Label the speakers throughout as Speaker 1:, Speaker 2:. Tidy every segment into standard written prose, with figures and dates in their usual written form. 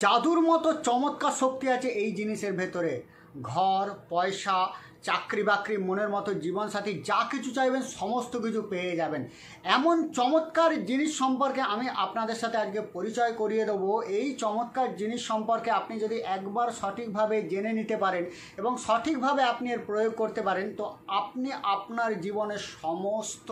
Speaker 1: জাদুর মতো চমৎকার শক্তি আছে এই জিনিসের ভেতরে। ঘর, পয়সা, চাকরি বাকরি, মনের মতো জীবনসাথী, যা কিছু চাইবেন সমস্ত কিছু পেয়ে যাবেন। এমন চমৎকার জিনিস সম্পর্কে আমি আপনাদের সাথে আজকে পরিচয় করিয়ে দেবো। এই চমৎকার জিনিস সম্পর্কে আপনি যদি একবার সঠিকভাবে জেনে নিতে পারেন এবং সঠিকভাবে আপনি এর প্রয়োগ করতে পারেন, তো আপনি আপনার জীবনের সমস্ত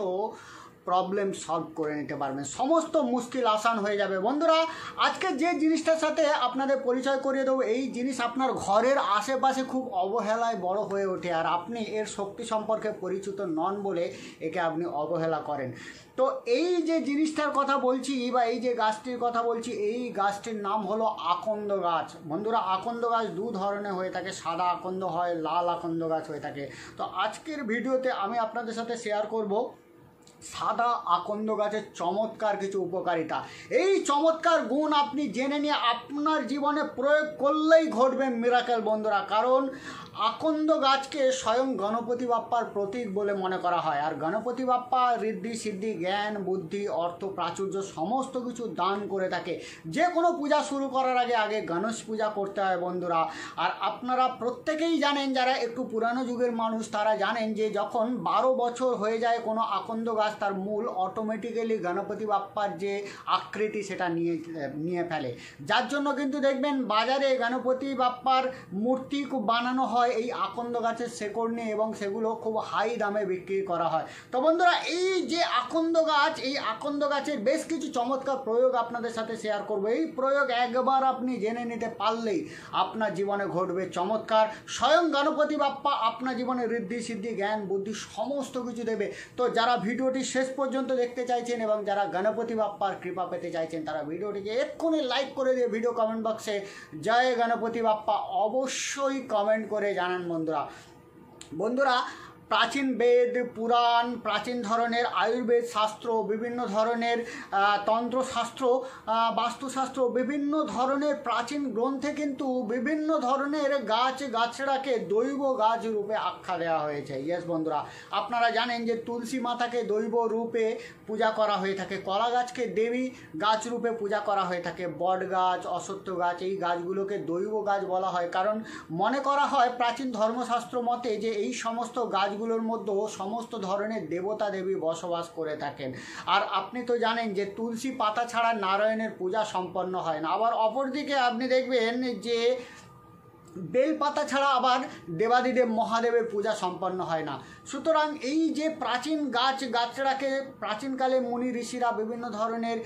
Speaker 1: প্রবলেম সলভ করে নিতে পারবেন, সমস্ত মুশকিল আসান হয়ে যাবে। বন্ধুরা, আজকে যে জিনিসটার সাথে আপনাদের পরিচয় করিয়ে দেবো, এই জিনিস আপনার ঘরের আশেপাশে খুব অবহেলায় বড় হয়ে ওঠে, আর আপনি এর শক্তি সম্পর্কে পরিচিত নন বলে একে আপনি অবহেলা করেন। তো এই যে জিনিসটার কথা বলছি বা এই যে গাছটির কথা বলছি, এই গাছটির নাম হলো আকন্দ গাছ। বন্ধুরা, আকন্দ গাছ দু ধরনের হয়ে থাকে, সাদা আকন্দ হয়, লাল আকন্দ গাছ হয়ে থাকে। তো আজকের ভিডিওতে আমি আপনাদের সাথে শেয়ার করব সাদা আকন্দ গাছের চমৎকার কিছু উপকারিতা। এই চমৎকার গুণ আপনি জেনে নিয়ে আপনার জীবনে প্রয়োগ করলেই ঘটবে মিরাকেল। বন্ধুরা, কারণ আকন্দ গাছকে স্বয়ং গণপতি বাপ্পার প্রতীক বলে মনে করা হয়, আর গণপতি বাপ্পা ঋদ্ধি সিদ্ধি, জ্ঞান, বুদ্ধি, অর্থ, প্রাচুর্য সমস্ত কিছু দান করে থাকে। যে কোনো পূজা শুরু করার আগে আগে গণেশ পূজা করতে হয় বন্ধুরা। আর আপনারা প্রত্যেকেই জানেন, যারা একটু পুরানো যুগের মানুষ তারা জানেন যে যখন 12 বছর হয়ে যায় কোনো আকন্দ গাছ, তার মূল অটোমেটিক্যালি গণপতি বাপ্পার যে আকৃতি সেটা নিয়ে ফেলে। যার জন্য কিন্তু দেখবেন বাজারে গণপতি বাপ্পার মূর্তি খুব বানানো হয় এই আকন্দ গাছের শেকড় নিয়ে, এবং সেগুলো খুব হাই দামে বিক্রি করা হয়। তো বন্ধুরা, এই যে আকন্দ গাছ, এই আকন্দ গাছের বেশ কিছু চমৎকার প্রয়োগ আপনাদের সাথে শেয়ার করব। এই প্রয়োগ একবার আপনি জেনে নিতে পারলেই আপনার জীবনে ঘটবে চমৎকার। স্বয়ং গণপতি বাপ্পা আপনার জীবনে ঋদ্ধি সিদ্ধি, জ্ঞান, বুদ্ধি সমস্ত কিছু দেবে। তো যারা ভিডিওটি শেষ পর্যন্ত দেখতে চাইছেন এবং যারা গণপতি বাপ্পার কৃপা পেতে চাইছেন, তারা ভিডিওটিকে এক্ষুনি লাইক করে দিয়ে ভিডিও কমেন্ট বক্সে জয় গণপতি বাপ্পা অবশ্যই কমেন্ট করে জানান। বন্ধুরা, প্রাচীন বেদ, পুরাণ, প্রাচীন ধরনের আয়ুর্বেদ শাস্ত্র, বিভিন্ন ধরনের তন্ত্রশাস্ত্র, বাস্তুশাস্ত্র, বিভিন্ন ধরনের প্রাচীন গ্রন্থে কিন্তু বিভিন্ন ধরনের গাছড়াকে দৈব গাছ রূপে আখ্যা দেওয়া হয়েছে। ইয়েস বন্ধুরা, আপনারা জানেন যে তুলসী মাতাকে দৈব রূপে পূজা করা হয়ে থাকে, কলা গাছকে দেবী গাছ রূপে পূজা করা হয়ে থাকে, বট গাছ, অশ্বত্থ গাছ, এই গাছগুলোকে দৈব গাছ বলা হয়। কারণ মনে করা হয় প্রাচীন ধর্মশাস্ত্র মতে যে এই সমস্ত গাছগুলোর মধ্যে সমস্ত ধরনের দেবতা দেবী বসবাস করে থাকেন। আর আপনি তো জানেন যে তুলসী পাতা ছাড়া নারায়ণের পূজা সম্পন্ন হয় না। আবার অপরদিকে আপনি দেখবেন যে বেলপাতা ছাড়া আবার দেবাদিদেব মহাদেবের পূজা সম্পন্ন হয় না। সুতরাং এই যে প্রাচীন গাছড়াকে প্রাচীনকালে মুনি ঋষিরা, বিভিন্ন ধরনের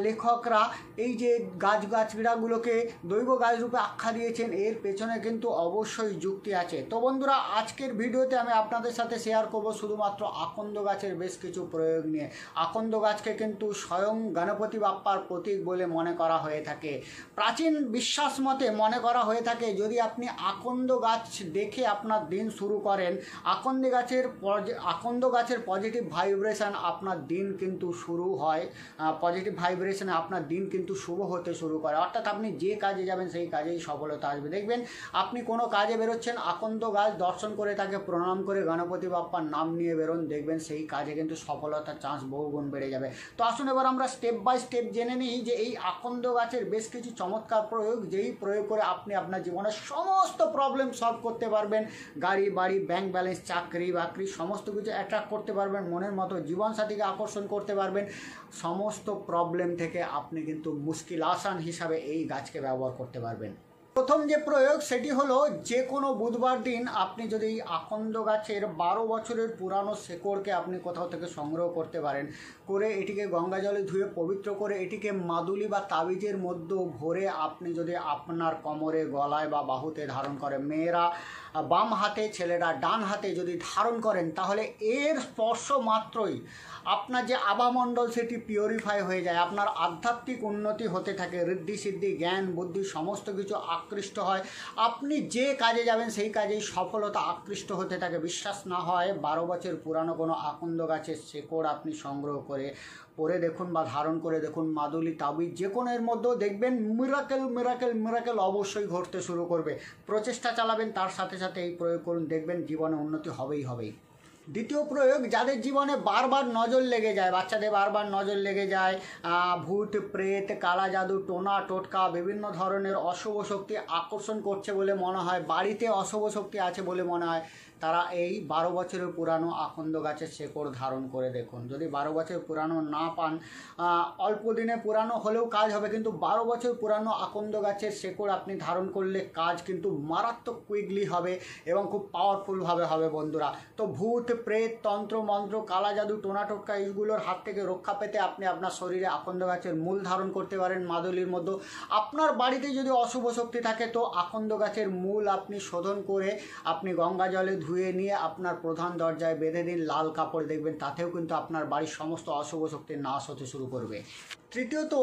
Speaker 1: লেখকরা এই যে গাছড়াগুলোকে দৈব গাছ রূপে আখ্যা দিয়েছেন, এর পেছনে কিন্তু অবশ্যই যুক্তি আছে। তো বন্ধুরা, আজকের ভিডিওতে আমি আপনাদের সাথে শেয়ার করব শুধুমাত্র আকন্দ গাছের বেশ কিছু প্রয়োগ নিয়ে। আকন্দ গাছকে কিন্তু স্বয়ং গণপতি বাপ্পার প্রতীক বলে মনে করা হয়ে থাকে। প্রাচীন বিশ্বাস মতে মনে করা হয়ে থাকে, যদি আপনি আকন্দ গাছ দেখে আপনার দিন শুরু করেন, আকন্দ গাছের পজিটিভ ভাইব্রেশন আপনার দিন কিন্তু শুরু হয়, পজিটিভ ভাইব্রেশনে আপনার দিন কিন্তু শুভ হতে শুরু করে। অর্থাৎ আপনি যে কাজে যাবেন সেই কাজেই সফলতা আসবে। দেখবেন আপনি কোনো কাজে বেরোচ্ছেন, আকন্দ গাছ দর্শন করে তাকে প্রণাম করে গণপতি বাপ্পার নাম নিয়ে বেরোন, দেখবেন সেই কাজে কিন্তু সফলতার চান্স বহুগুণ বেড়ে যাবে। তো আসুন এবার আমরা স্টেপ বাই স্টেপ জেনে নিই যে এই আকন্দ গাছের বেশ কিছু চমৎকার প্রয়োগ, যেই প্রয়োগ করে আপনি আপনার জীবনের সমস্ত প্রবলেম সলভ করতে পারবেন। গাড়ি বাড়ি, ব্যাংক ব্যালেন্স, চাকরি বাকরি সমস্ত কিছু অ্যাট্রাক্ট করতে পারবেন, মনের মতো জীবনসাথীকে আকর্ষণ করতে পারবেন। সমস্ত প্রবলেম থেকে আপনি কিন্তু মুশকিল আসান হিসাবে এই গাছকে ব্যবহার করতে পারবেন। প্রথম যে প্রয়োগ সেটি হলো, যে কোনো বুধবার দিন আপনি যদি এই আকন্দ গাছের 12 বছরের পুরানো শেকড়কে আপনি কোথাও থেকে সংগ্রহ করতে পারেন, করে এটিকে গঙ্গা জলে ধুয়ে পবিত্র করে এটিকে মাদুলি বা তাবিজের মধ্যে ভরে আপনি যদি আপনার কোমরে, গলায় বা বাহুতে ধারণ করেন, মেয়েরা বাম হাতে, ছেলেরা ডান হাতে যদি ধারণ করেন, তাহলে এর স্পর্শ মাত্রই আপনার যে আবামণ্ডল সেটি পিওরিফাই হয়ে যায়, আপনার আধ্যাত্মিক উন্নতি হতে থাকে, ঋদ্ধি সিদ্ধি, জ্ঞান, বুদ্ধি সমস্ত কিছু আকৃষ্ট হয়। আপনি যে কাজে যাবেন সেই কাজেই সফলতা আকৃষ্ট হতে থাকে। বিশ্বাস না হয় 12 বছর পুরানো কোনো আকন্দ গাছের শেকড় আপনি সংগ্রহ করে পরে দেখুন বা ধারণ করে দেখুন, মাদুলি, তাবিজ যে কোনো এর মধ্যেও দেখবেন মিরাকেল অবশ্যই ঘটতে শুরু করবে। প্রচেষ্টা চালাবেন, তার সাথে সাথে এই প্রয়োগ করুন, দেখবেন জীবনে উন্নতি হবেই। দ্বিতীয় প্রয়োগ, যাদের জীবনে বারবার নজর লেগে যায়, বাচ্চাদের বারবার নজর লেগে যায়, ভূত প্রেত কালা জাদু টোনা টোটকা বিভিন্ন ধরনের অশুভ শক্তি আকর্ষণ করছে বলে মনে হয়, বাড়িতে অশুভ শক্তি আছে বলে মনে হয়, তারা এই 12 বছরের পুরানো আকন্দ গাছের শেকড় ধারণ করে দেখুন। যদি 12 বছর পুরানো না পান, অল্প দিনে পুরানো হলেও কাজ হবে, কিন্তু 12 বছর পুরানো আকন্দ গাছের শেকড় আপনি ধারণ করলে কাজ কিন্তু মারাত্মক কুইকলি হবে এবং খুব পাওয়ারফুলভাবে হবে বন্ধুরা। তো ভূত প্রেত তন্ত্র মন্ত্র কালা জাদু টোনা টোটকা এইগুলোর হাত থেকে রক্ষা পেতে আপনি আপনার শরীরে আকন্দ গাছের মূল ধারণ করতে পারেন মাদুলির মধ্যে। আপনার বাড়িতে যদি অশুভ শক্তি থাকে তো আকন্দ গাছের মূল আপনি শোধন করে আপনি গঙ্গা জলে ধুয়ে নিয়ে আপনার প্রধান দরজায় বেঁধে দিন, লাল কাপড়, দেখবেন তাতেও কিন্তু আপনার বাড়ির সমস্ত অশুভ শক্তির নাশ হতে শুরু করবে। তৃতীয়ত,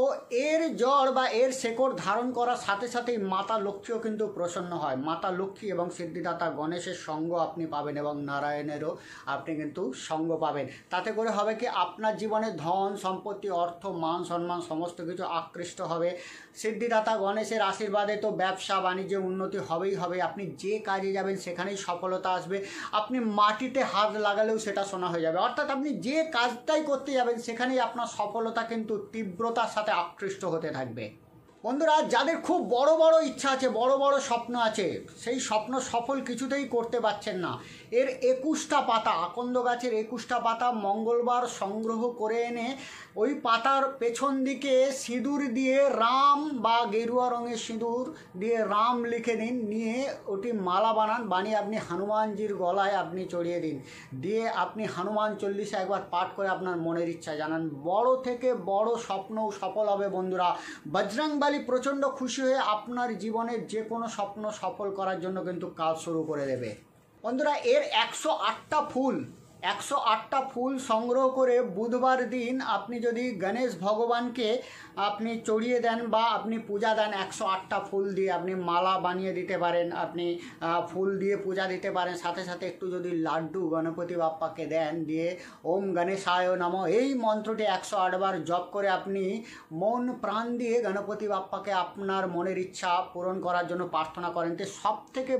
Speaker 1: এর জড় বা এর শেকড় ধারণ করার সাথে সাথেই মাতা লক্ষ্মীও কিন্তু প্রসন্ন হয়। মাতা লক্ষ্মী এবং সিদ্ধিদাতা গণেশের সঙ্গ আপনি পাবেন এবং নারায়ণেরও আপনি কিন্তু সঙ্গ পাবেন। তাতে করে হবে কি, আপনার জীবনে ধন সম্পত্তি অর্থ মান সম্মান সমস্ত কিছু আকৃষ্ট হবে। সিদ্ধিদাতা গণেশের আশীর্বাদে তো ব্যবসা বাণিজ্যে উন্নতি হবেই হবে। আপনি যে কাজে যাবেন সেখানেই সফলতা আসবে। আপনি মাটিতে হাত লাগালেও সেটা সোনা হয়ে যাবে। অর্থাৎ আপনি যে কাজটাই করতে যাবেন সেখানেই আপনার সফলতা কিন্তু তীব্রতার সাথে আকৃষ্ট হতে থাকবে। বন্ধুরা, যাদের খুব বড় বড় ইচ্ছা আছে, বড় বড় স্বপ্ন আছে, সেই স্বপ্ন সফল কিছুতেই করতে পারছেন না, এর 21টা পাতা, আকন্দ গাছের 21টা পাতা মঙ্গলবার সংগ্রহ করে এনে ওই পাতার পেছন দিকে সিঁদুর দিয়ে রাম বা গেরুয়া রঙের সিঁদুর দিয়ে রাম লিখে দিন, নিয়ে ওটি মালা বানান, বানিয়ে আপনি হনুমানজির গলায় আপনি চড়িয়ে দিন, দিয়ে আপনি হনুমান চল্লিশা একবার পাঠ করে আপনার মনের ইচ্ছা জানান। বড় থেকে বড় স্বপ্নও সফল হবে বন্ধুরা। বজরংবলী প্রচণ্ড খুশি হয়ে আপনার জীবনের যে কোনো স্বপ্ন সফল করার জন্য কিন্তু কাজ শুরু করে দেবে। বন্ধুরা, এর 108টা ফুল সংগ্রহ করে বুধবার দিন আপনি যদি গণেশ ভগবানকে আপনি চড়িয়ে দেন বা আপনি পূজা দেন, 108টা ফুল দিয়ে আপনি মালা বানিয়ে দিতে পারেন, আপনি ফুল দিয়ে পূজা দিতে পারেন। সাথে সাথে একটু যদি লাড্ডু গণপতি বাপ্পাকে দেন, দিয়ে ওম গণেশায় নমঃ এই মন্ত্রটি 108 বার জপ করে আপনি মন প্রাণ দিয়ে গণপতি বাপ্পাকে আপনার মনের ইচ্ছা পূরণ করার জন্য প্রার্থনা করেন, তো সব থেকে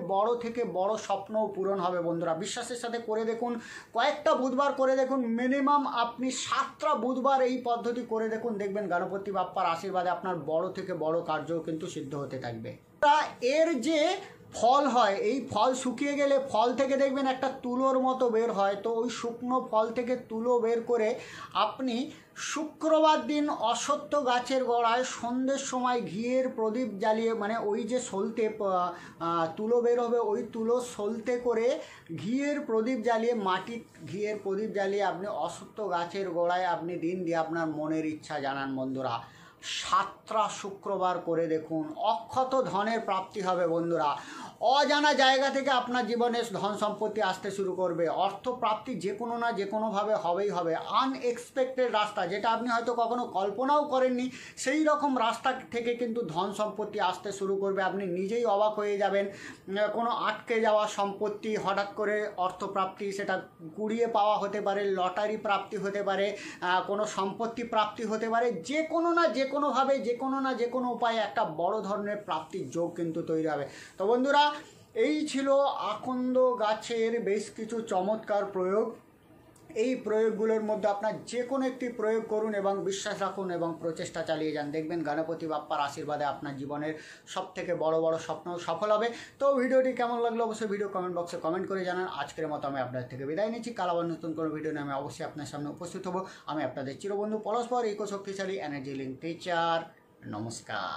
Speaker 1: বড় স্বপ্নও পূরণ হবে বন্ধুরা। বিশ্বাসের সাথে করে দেখুন, কয়েকটা বুধবার করে দেখুন, মিনিমাম আপনি 7টা বুধবার এই পদ্ধতি করে দেখুন, দেখবেন গণপতি বাপ্পার আশীর্বাদে আপনার বড় থেকে বড় কার্যও কিন্তু সিদ্ধ হতে থাকবে। এর যে ফল হয়, এই ফল শুকিয়ে গেলে ফল থেকে দেখবেন একটা তুলোর মতো বের হয়, তো ওই শুকনো ফল থেকে তুলো বের করে আপনি শুক্রবার দিন অশ্বত্থ গাছের গোড়ায় সন্ধ্যের সময় ঘিয়ের প্রদীপ জ্বালিয়ে, মানে ওই যে সলতে তুলো বের হবে ওই তুলো সলতে করে ঘিয়ের প্রদীপ জ্বালিয়ে, মাটির ঘিয়ের প্রদীপ জ্বালিয়ে আপনি অশ্বত্থ গাছের গোড়ায় আপনি দিন দিয়ে আপনার মনের ইচ্ছা জানান বন্ধুরা। 7টা শুক্রবার করে দেখুন, অক্ষত ধনের প্রাপ্তি হবে বন্ধুরা। অজানা জায়গা থেকে আপনার জীবনে ধন সম্পত্তি আসতে শুরু করবে, অর্থ প্রাপ্তি যে কোনো না যে কোনোভাবে হবেই হবে। আনএক্সপেক্টেড রাস্তা, যেটা আপনি হয়তো কখনো কল্পনাও করেননি, সেই রকম রাস্তা থেকে কিন্তু ধন সম্পত্তি আসতে শুরু করবে। আপনি নিজেই অবাক হয়ে যাবেন। কোনো আটকে যাওয়া সম্পত্তি হঠাৎ করে অর্থপ্রাপ্তি, সেটা কুড়িয়ে পাওয়া হতে পারে, লটারি প্রাপ্তি হতে পারে, কোনো সম্পত্তি প্রাপ্তি হতে পারে, যে কোনো না যে কোনোভাবে যে কোনো না যে কোনো উপায়ে একটা বড় ধরনের প্রাপ্তির যোগ কিন্তু তৈরি হবে। তো বন্ধুরা, এই ছিল আকন্দ গাছের বেশ কিছু চমৎকার প্রয়োগ। এই প্রয়োগগুলোর মধ্যে আপনার যে কোনো একটি প্রয়োগ করুন এবং বিশ্বাস রাখুন এবং প্রচেষ্টা চালিয়ে যান, দেখবেন গণপতি বাপ্পার আশীর্বাদে আপনার জীবনের সবথেকে বড় স্বপ্ন সফল হবে। তো ভিডিওটি কেমন লাগলো অবশ্যই ভিডিও কমেন্ট বক্সে কমেন্ট করে জানান। আজকের মতো আমি আপনাদের থেকে বিদায় নিচ্ছি। কাল আবার নতুন কোনো ভিডিও নিয়ে আমি অবশ্যই আপনার সামনে উপস্থিত হব। আমি আপনাদের চিরবন্ধু পরস্পর ইকো শক্তিশালী এনার্জি লিঙ্ক টিচার। নমস্কার।